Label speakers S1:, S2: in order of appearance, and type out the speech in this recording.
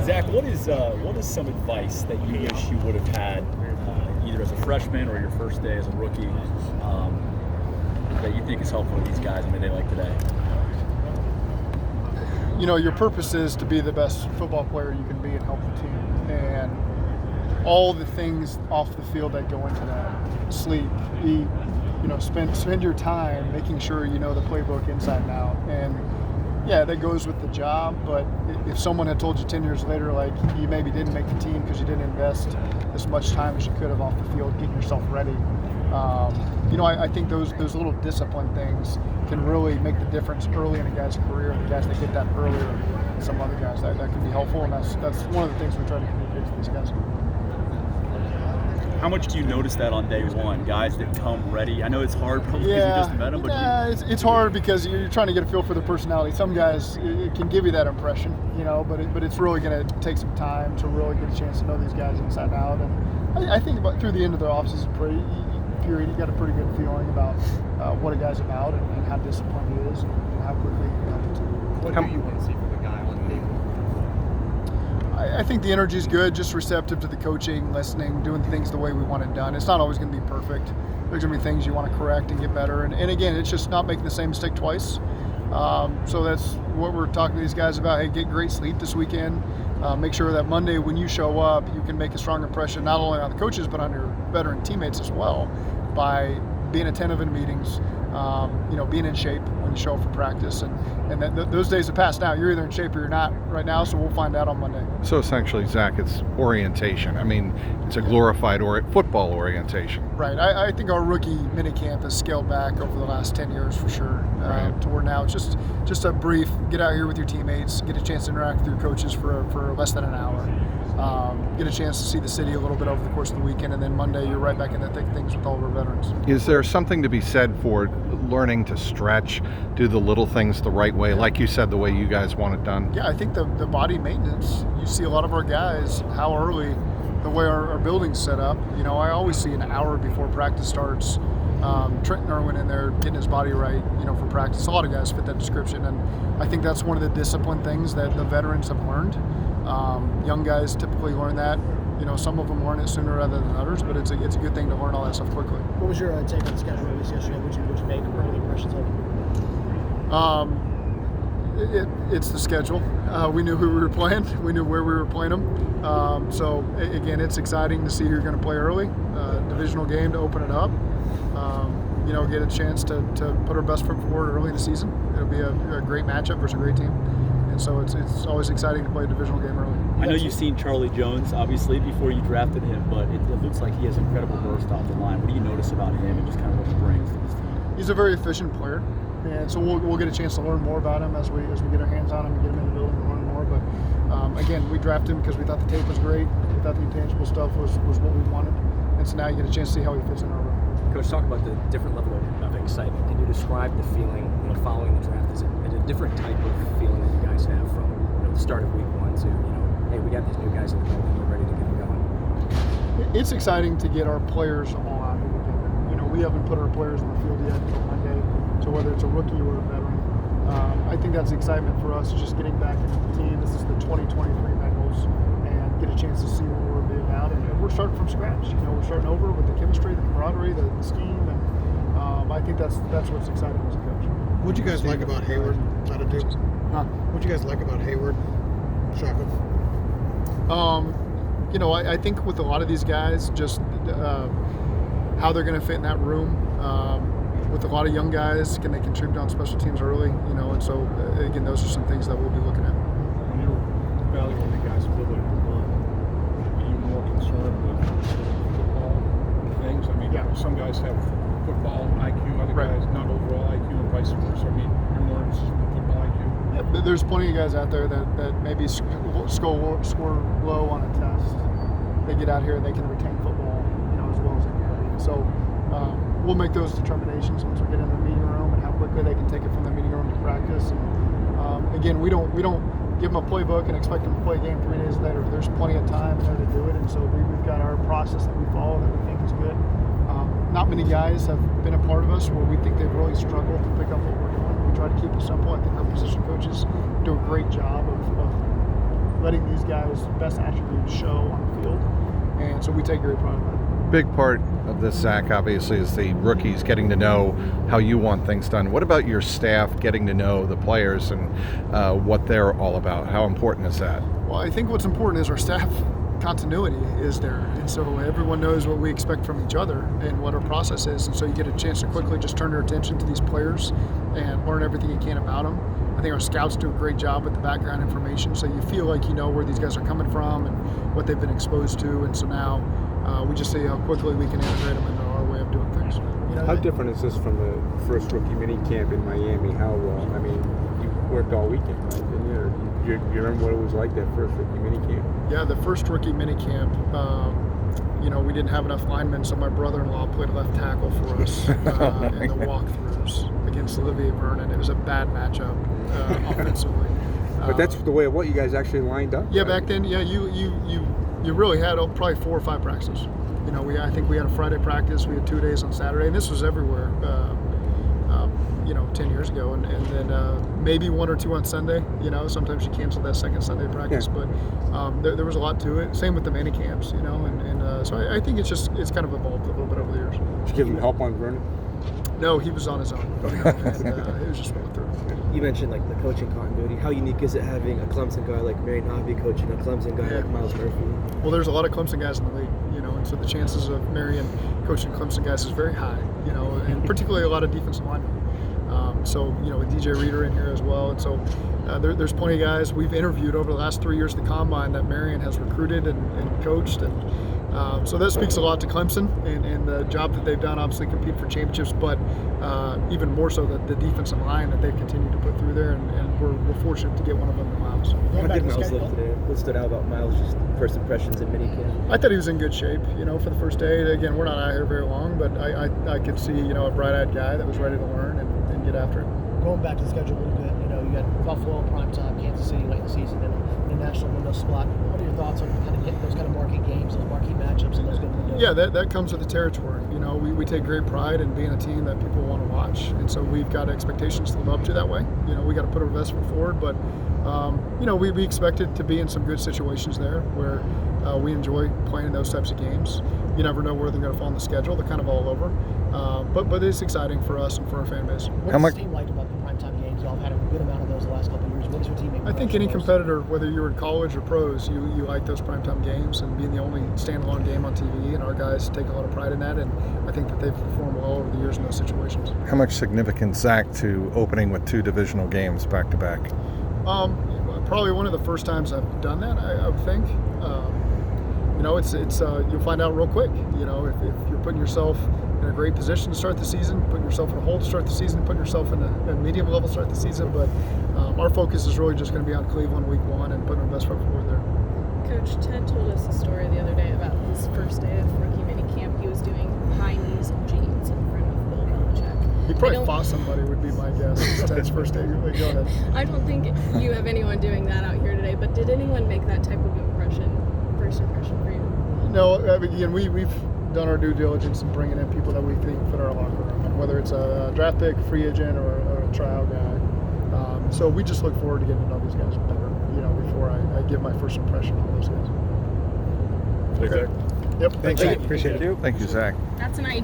S1: Zac, what is some advice that you wish you would have had either as a freshman or your first day as a rookie that you think is helpful to these guys on a day like today?
S2: You know, your purpose is to be the best football player you can be and help the team. And all the things off the field that go into that, sleep, eat, you know, spend your time making sure you know the playbook inside and out. And yeah, that goes with the job, but if someone had told you 10 years later, like, you maybe didn't make the team because you didn't invest as much time as you could have off the field getting yourself ready, you know, I think those little discipline things can really make the difference early in a guy's career, and the guys that get that earlier than some other guys, that can be helpful, and that's one of the things we try to communicate to these guys.
S1: How much do you notice that on day one, guys that come ready? I know it's hard probably because you just met them, but
S2: it's hard because you're trying to get a feel for the personality. Some guys, it can give you that impression, you know, but it's really going to take some time to really get a chance to know these guys inside and out. And I think through the end of their offseason period, you got a pretty good feeling about what a guy's about and how disciplined he is and how quickly he can help the team.
S3: What do you want to see from a guy on day one?
S2: I think the energy is good, just receptive to the coaching, listening, doing things the way we want it done. It's not always going to be perfect. There's going to be things you want to correct and get better. And again, it's just not making the same mistake twice. So that's what we're talking to these guys about. Hey, get great sleep this weekend. Make sure that Monday when you show up, you can make a strong impression not only on the coaches but on your veteran teammates as well by being attentive in meetings, you know, being in shape when you show up for practice. And those days have passed now. You're either in shape or you're not right now, so we'll find out on Monday.
S4: So essentially, Zac, it's orientation. I mean, it's a glorified football orientation.
S2: Right. I think our rookie minicamp has scaled back over the last 10 years for sure.
S4: Right.
S2: To where now it's just a brief, get out here with your teammates, get a chance to interact with your coaches for less than an hour. Get a chance to see the city a little bit over the course of the weekend, and then Monday you're right back in the thick of things with all of our veterans.
S4: Is there something to be said for learning to stretch, do the little things the right way, like you said, the way you guys want it done?
S2: Yeah, I think the body maintenance, you see a lot of our guys, how early, the way our building's set up. You know, I always see an hour before practice starts, Trenton Irwin in there getting his body right, you know, for practice. A lot of guys fit that description, and I think that's one of the discipline things that the veterans have learned. Young guys typically learn that. You know, some of them learn it sooner rather than others, but it's a good thing to learn all that stuff quickly.
S5: What was your take on the schedule release yesterday? Would you make early impressions of it?
S2: It's the schedule. We knew who we were playing. We knew where we were playing them. So again, it's exciting to see who you're going to play early. Divisional game to open it up. You know, get a chance to put our best foot forward early in the season. It'll be a great matchup versus a great team. And so it's always exciting to play a divisional game early.
S1: I know you've seen Charlie Jones, obviously, before you drafted him, but it looks like he has incredible burst off the line. What do you notice about him and just kind of what he brings to this team?
S2: He's a very efficient player, and so we'll get a chance to learn more about him as we get our hands on him and get him in the building and learn more. But again, we drafted him because we thought the tape was great. We thought the intangible stuff was what we wanted, and so now you get a chance to see how he fits in our room.
S3: Coach, talk about the different level of excitement. Can you describe the feeling, you know, following the draft? Is it a different type of feeling that you guys have from, you know, the start of week one to, you know, hey, we got these new guys in the building, we're ready to get them going?
S2: It's exciting to get our players on. You know, we haven't put our players in the field yet until Monday, so whether it's a rookie or a veteran. I think that's the excitement for us, just getting back into the team. This is the 2023 Bengals, and get a chance to see what we're being about. And we're starting from scratch. You know, we're starting over with the chemistry, the camaraderie, the scheme, and I think that's what's exciting as a coach.
S6: What'd you guys like about Hayward out of Duke? What'd you guys like about Hayward? Shaka?
S2: You know, I think with a lot of these guys, just how they're going to fit in that room. With a lot of young guys, can they contribute on special teams early? You know, and so again, those are some things that we'll be looking at.
S7: When you're evaluating the guys for the are you more concerned with football things? I mean, some guys have football IQ, other guys not overall IQ, and vice versa. I mean, you're more interested in football IQ.
S2: Yeah, but there's plenty of guys out there that maybe score low on a test. They get out here and they can retain football, you know, as well as anybody. So we'll make those determinations once we get in the meeting room and how quickly they can take it from the meeting room to practice. And again, we don't give them a playbook and expect them to play a game 3 days later. There's plenty of time there to do it, and so we've got our process that we follow that we think is good. Not many guys have been a part of us where we think they've really struggled to pick up what we're doing. We try to keep it simple. I think our position coaches do a great job of letting these guys' best attributes show on the field. And so we take great pride in that.
S4: Big part of this, Zach, obviously, is the rookies getting to know how you want things done. What about your staff getting to know the players and what they're all about? How important is that?
S2: Well, I think what's important is our staff continuity is there, and so everyone knows what we expect from each other and what our process is, and so you get a chance to quickly just turn your attention to these players and learn everything you can about them. I think our scouts do a great job with the background information, so you feel like you know where these guys are coming from and what they've been exposed to, and so now we just see how quickly we can integrate them into our way of doing things.
S8: How different is this from the first rookie mini camp in Miami? How, I mean, you worked all weekend, right? Didn't you? You remember what it was like, that first rookie mini camp?
S2: Yeah, the first rookie mini camp, we didn't have enough linemen, so my brother-in-law played left tackle for us in the walkthroughs against Olivier Vernon. It was a bad matchup offensively.
S8: But that's the way of what you guys actually lined up?
S2: Yeah,
S8: right?
S2: back then, yeah, you really had probably 4 or 5 practices. I think we had a Friday practice, we had 2 days on Saturday, and this was everywhere. 10 years ago, and then maybe 1 or 2 on Sunday. Sometimes you cancel that second Sunday practice, but there was a lot to it. Same with the mini camps, and so I think it's kind of evolved a little bit over the years.
S8: Did you give him help on Vernon?
S2: No, he was on his own. And, it was just rolling through.
S5: You mentioned like the coaching continuity. How unique is it having a Clemson guy like Marion Hobby coaching a Clemson guy like Miles Murphy?
S2: Well, there's a lot of Clemson guys in the league, and so the chances of Marion coaching Clemson guys is very high, and particularly a lot of defensive linemen. With DJ Reader in here as well. And so there's plenty of guys we've interviewed over the last 3 years at the Combine that Marion has recruited and coached. And so that speaks a lot to Clemson and the job that they've done, obviously compete for championships, but even more so the defensive line that they've continued to put through there. And we're fortunate to get one of them in Miles.
S5: How did Miles look today? What stood out about Miles, just first impressions in minicamp?
S2: I thought he was in good shape, for the first day. Again, we're not out here very long, but I could see, a bright-eyed guy that was ready to learn and get after it.
S5: Going back to the schedule a little bit, you got Buffalo, primetime, Kansas City late in the season, and a national window spot. What are your thoughts on kind of getting those kind of marquee games, those marquee matchups, and those good windows?
S2: Yeah, that comes with the territory. We take great pride in being a team that people want to watch, and so we've got expectations to live up to that way. We got to put our best foot forward, but we expected to be in some good situations there where we enjoy playing those types of games. You never know where they're going to fall on the schedule. They're kind of all over, but it's exciting for us and for our fan base.
S5: What's the team like about the primetime games? Y'all have had a good amount of those the last couple of years. What does your team make?
S2: I think any competitor, whether you're in college or pros, you like those primetime games and being the only standalone game on TV, and our guys take a lot of pride in that, and I think that they've performed well over the years in those situations.
S4: How much significance, Zach, to opening with 2 divisional games back to back?
S2: Probably one of the first times I've done that, I would think. It's you'll find out real quick. If you're putting yourself in a great position to start the season, putting yourself in a hole to start the season, putting yourself in a medium level to start the season. But our focus is really just going to be on Cleveland week 1 and putting our best foot forward there.
S9: Coach Ted told us a story the other day about his first day of rookie minicamp. He was doing high knees and jeans in front of Bill Belichick.
S2: He probably fought somebody, would be my guess. It's Ted's first day. Go ahead.
S9: I don't think you have anyone doing that out here today, but did anyone make that type of first impression for you?
S2: No, again, we've done our due diligence in bringing in people that we think fit our locker room, and whether it's a draft pick, free agent, or a trial guy. So we just look forward to getting to know these guys better, before I give my first impression on those guys.
S1: Thanks, Zach.
S2: Yep.
S8: Thanks, Zach. Appreciate it.
S4: Thank you, Zach.
S9: That's an idea.